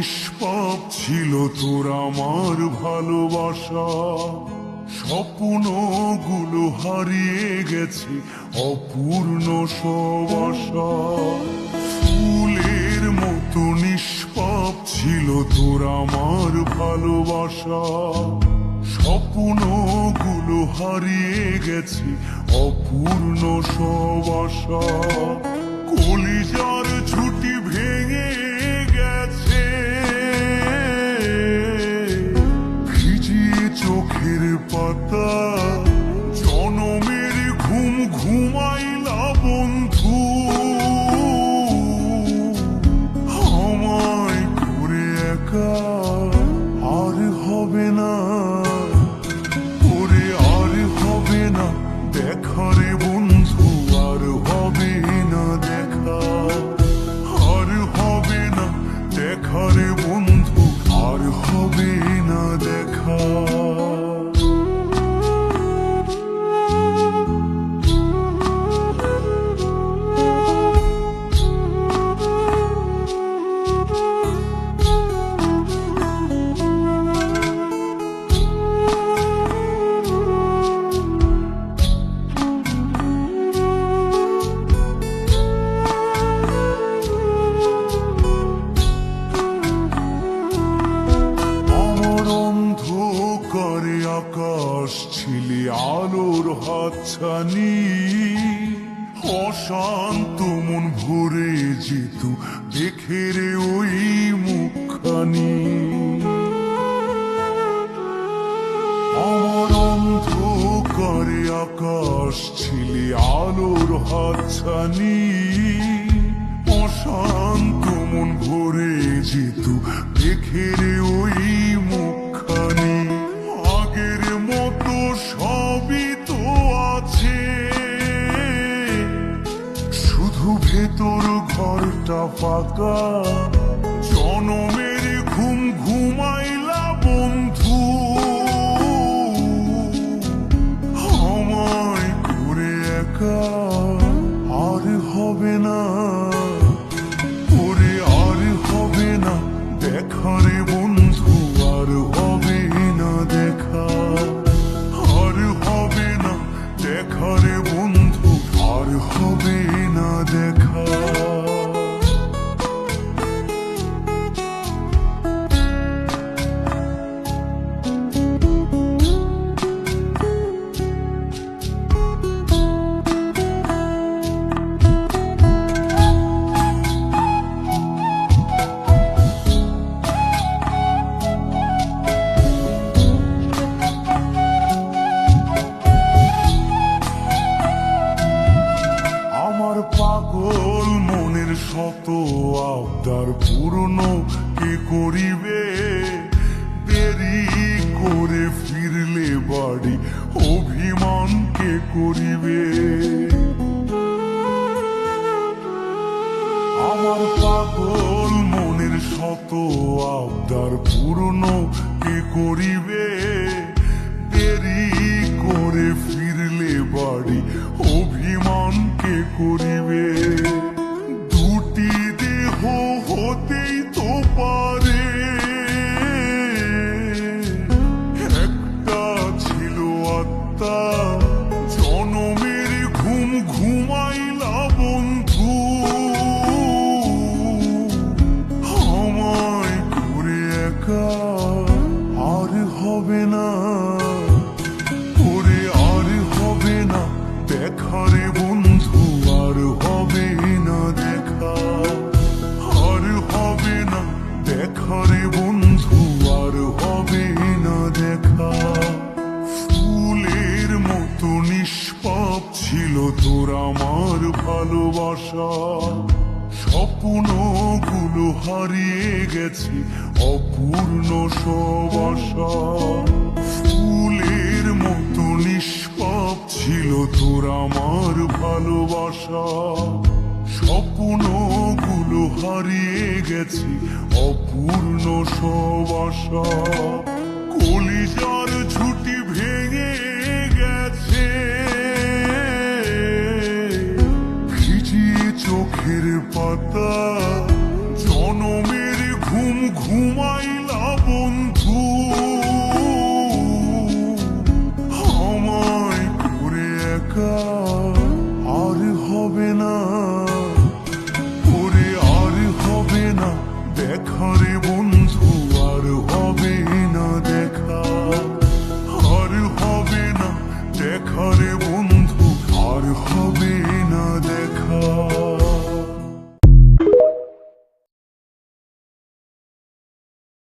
নিষ্পাপ ছিল তোর আমার ভালোবাসা, স্বপ্নগুলো হারিয়ে গেছে অপূর্ণ সব আশা। ফুলের মতো নিষ্পাপ ছিল তোর আমার ভালোবাসা, স্বপ্নগুলো হারিয়ে গেছে অপূর্ণ সব আশা। কলিজার ঝুঁটি ভেঙে গেছে, ভিজিয়ে চোখের পাতা, জনমের ঘুম ঘুমাইলা বন্ধু, আমায় করে একা আর হবে না, ওরে আর হবে না দেখা রে বন্ধু, আর হবে না দেখা, আর হবে না দেখা রে বন্ধু, আর হবে না দেখা। করে আকাশ ছিলে আলোর হাতছানি, অশান্ত মন ভরে যেত দেখে রে ওই মুখখানি। আমার অন্ধকারে আকাশ ছিলে আলোর হাতছানি, অশান্ত মন ভরে যেত দেখে রে ওই মুখখানি। আগের মতো সবই তো আছে, শুধু ভেতর ঘরটা ফাঁকা, জনমের ঘুম ঘুমাইলা বন্ধু, আমায় করে একা আর হবে না, ওরে আর হবে না দেখা রে বন্ধু, আর হবে না দেখা, আর হবে না দেখা রে বন্ধু, আর হবে না দেখা। পাগল মনের শত আবদার পূর্ণ কে করিবে, দেরি করে ফিরলে বাড়ি অভিমান কে করিবে। আমার পাগল মনের শত আবদার পূর্ণ কে করিবে, দেরি করে ফিরলে বাড়ি অভিমান কে করিবে। দুটি দেহ হতেই তো পারে, একটা ছিল আত্মা, জনমের ঘুম ঘুমাইলা বন্ধু, আমায় করে একা আর হবে না, ওরে আর হবে না দেখা রে বন্ধু, আর হবে না দেখা, আর হবে না দেখা রে বন্ধু, আর হবে না দেখা। ফুলের মতো নিষ্পাপ ছিল তোর আমার ভালোবাসা, স্বপ্নগুলো হারিয়ে গেছে অপূর্ণ সব আশা। ফুলের মতো নিষ্পাপ ছিল তোর আমার ভালোবাসা, স্বপ্নগুলো হারিয়ে গেছে অপূর্ণ সব আশা। কলিজার ঝুঁটি ভেঙে গেছে, ভিজিয়ে চোখের পাতা, জনমের ঘুম ঘুমাইলা বন্ধু আমায় করে একা আর হবে না ওরে আর হবে না দেখা রে বন্ধু আর হবে